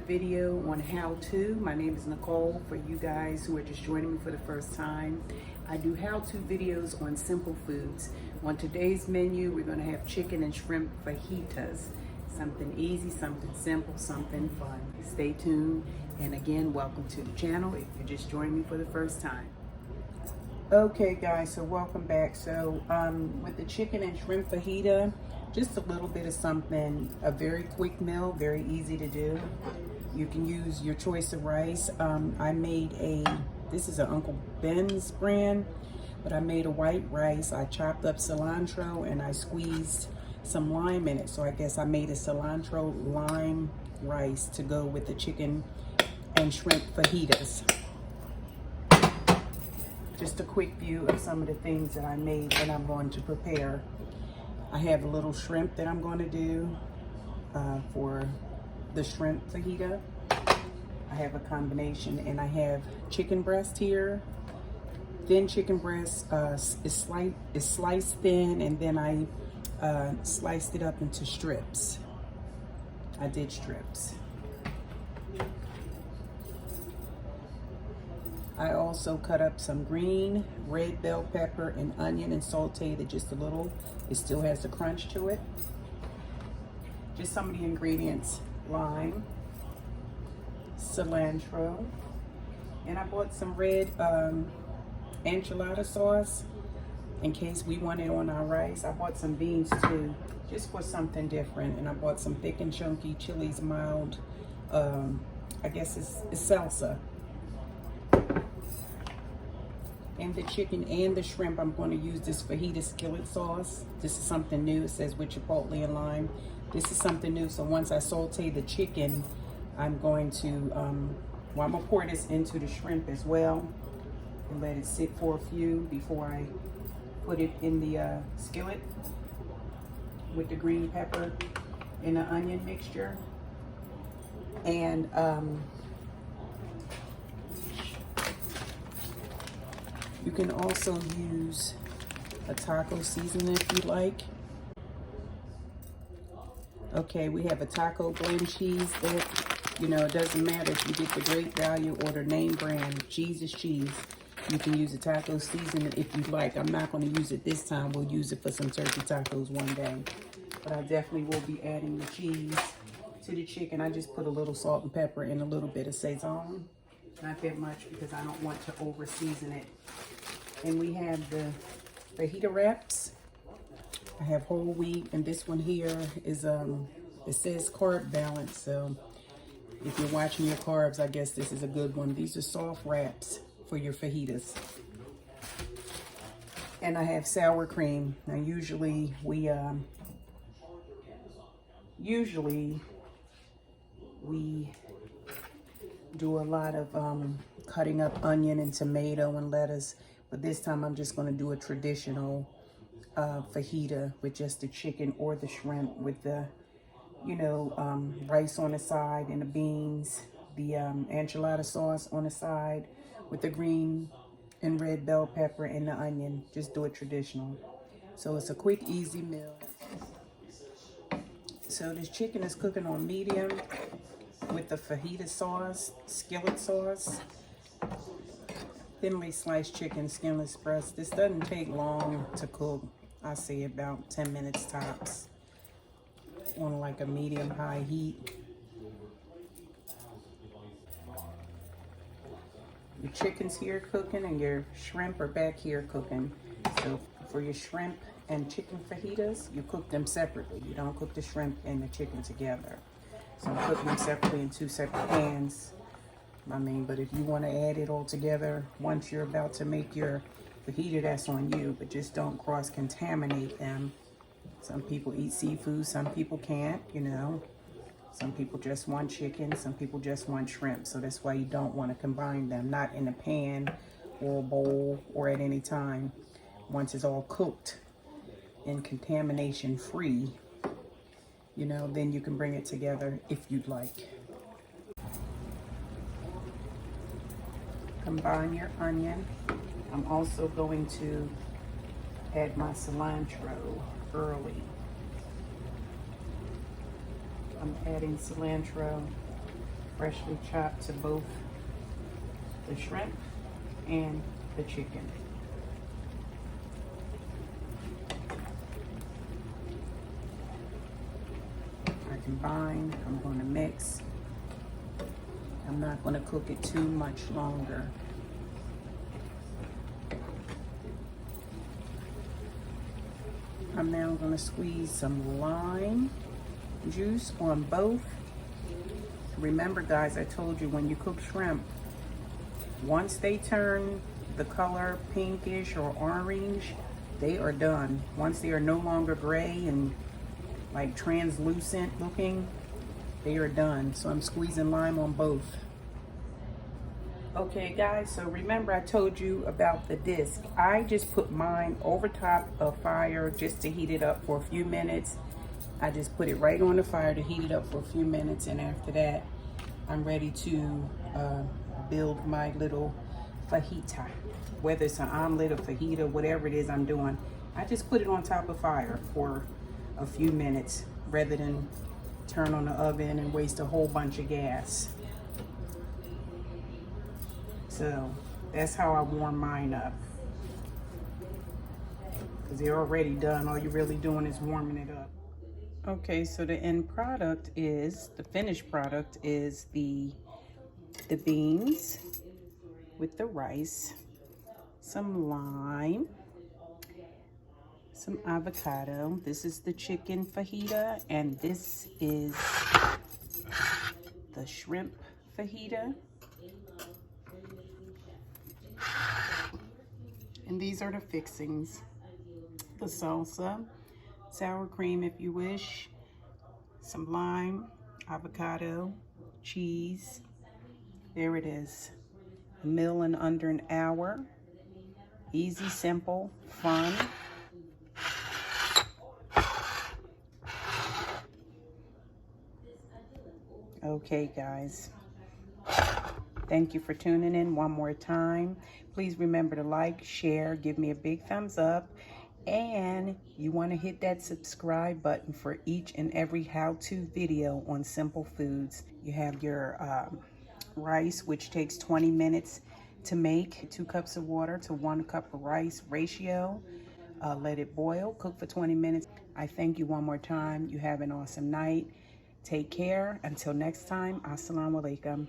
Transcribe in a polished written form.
video on how-to. My name is Nicole. For you guys who are just joining me for the first time, I do how-to videos on simple foods. On today's menu, we're going to have chicken and shrimp fajitas. Something easy, something simple, something fun. Stay tuned. And again, welcome to the channel if you're just joining me for the first time. Okay guys, so welcome back. So with the chicken and shrimp fajita, just a little bit of something, a very quick meal, very easy to do. You can use your choice of rice. I made this is an Uncle Ben's brand, but I made a white rice. I chopped up cilantro and I squeezed some lime in it. So I guess I made a cilantro lime rice to go with the chicken and shrimp fajitas. Just a quick view of some of the things that I made that I'm going to prepare. I have a little shrimp that I'm going to do for the shrimp fajita. I have a combination, and I have chicken breast here. Thin chicken breast is sliced thin, and then I sliced it up into strips. I did strips. I also cut up some green, red bell pepper, and onion and sauteed it just a little. It still has the crunch to it. Just some of the ingredients: lime, cilantro, and I bought some red enchilada sauce in case we want it on our rice. I bought some beans too, just for something different. And I bought some thick and chunky chilies, mild, I guess it's salsa. And the chicken and the shrimp, I'm going to use this fajita skillet sauce. This is something new. It says with chipotle and lime. This is something new. So once I saute the chicken, I'm going to, I'm going to pour this into the shrimp as well and let it sit for a few before I put it in the skillet with the green pepper and the onion mixture. And you can also use a taco seasoning if you like. Okay, we have a taco blend cheese that, you know, it doesn't matter if you get the great value or the name brand. Cheese is cheese. You can use a taco seasoning if you like. I'm not going to use it this time. We'll use it for some turkey tacos one day. But I definitely will be adding the cheese to the chicken. I just put a little salt and pepper and a little bit of Sazon. Not that much because I don't want to over season it. And we have the fajita wraps. I have whole wheat, and this one here is it says carb balance. So if you're watching your carbs, I guess this is a good one. These are soft wraps for your fajitas. And I have sour cream. Now usually we do a lot of cutting up onion and tomato and lettuce, but this time I'm just going to do a traditional fajita with just the chicken or the shrimp with the, you know, rice on the side and the beans, the enchilada sauce on the side with the green and red bell pepper and the onion. Just do it traditional. So it's a quick, easy meal. So this chicken is cooking on medium with the fajita sauce, skillet sauce, thinly sliced chicken, skinless breast. This doesn't take long to cook. I say about 10 minutes tops on like a medium-high heat. Your chicken's here cooking and your shrimp are back here cooking. So for your shrimp and chicken fajitas, you cook them separately. You don't cook the shrimp and the chicken together. So I'm cooking them separately in two separate pans. I mean, but if you want to add it all together once you're about to make your fajita, that's on you. But just don't cross-contaminate them. Some people eat seafood, some people can't, you know. Some people just want chicken, some people just want shrimp. So that's why you don't want to combine them, not in a pan or a bowl or at any time. Once it's all cooked and contamination free, you know, then you can bring it together if you'd like. Combine your onion. I'm also going to add my cilantro early. I'm adding cilantro freshly chopped to both the shrimp and the chicken. I combine, I'm going to mix. I'm not going to cook it too much longer. I'm now going to squeeze some lime juice on both. Remember guys, I told you when you cook shrimp, once they turn the color pinkish or orange, they are done. Once they are no longer gray and like translucent looking, they are done. So I'm squeezing lime on both. Okay guys, so remember I told you about the disc. I just put mine over top of fire just to heat it up for a few minutes. I just put it right on the fire to heat it up for a few minutes, and after that I'm ready to build my little fajita. Whether it's an omelet or fajita, whatever it is I'm doing, I just put it on top of fire for a few minutes rather than turn on the oven and waste a whole bunch of gas. So that's how I warm mine up, because they're already done. All you're really doing is warming it up. Okay, so the end product is, the finished product is the beans with the rice, some lime, some avocado. This is the chicken fajita, and this is the shrimp fajita. And these are the fixings: the salsa, sour cream if you wish, some lime, avocado, cheese. There it is. A meal in under an hour. Easy, simple, fun. Okay guys, thank you for tuning in one more time. Please remember to like, share, give me a big thumbs up, and you want to hit that subscribe button for each and every how-to video on simple foods. You have your rice, which takes 20 minutes to make. 2 cups of water to 1 cup of rice ratio. Let it boil, cook for 20 minutes. I thank you one more time. You have an awesome night. Take care. Until next time, assalamu alaikum.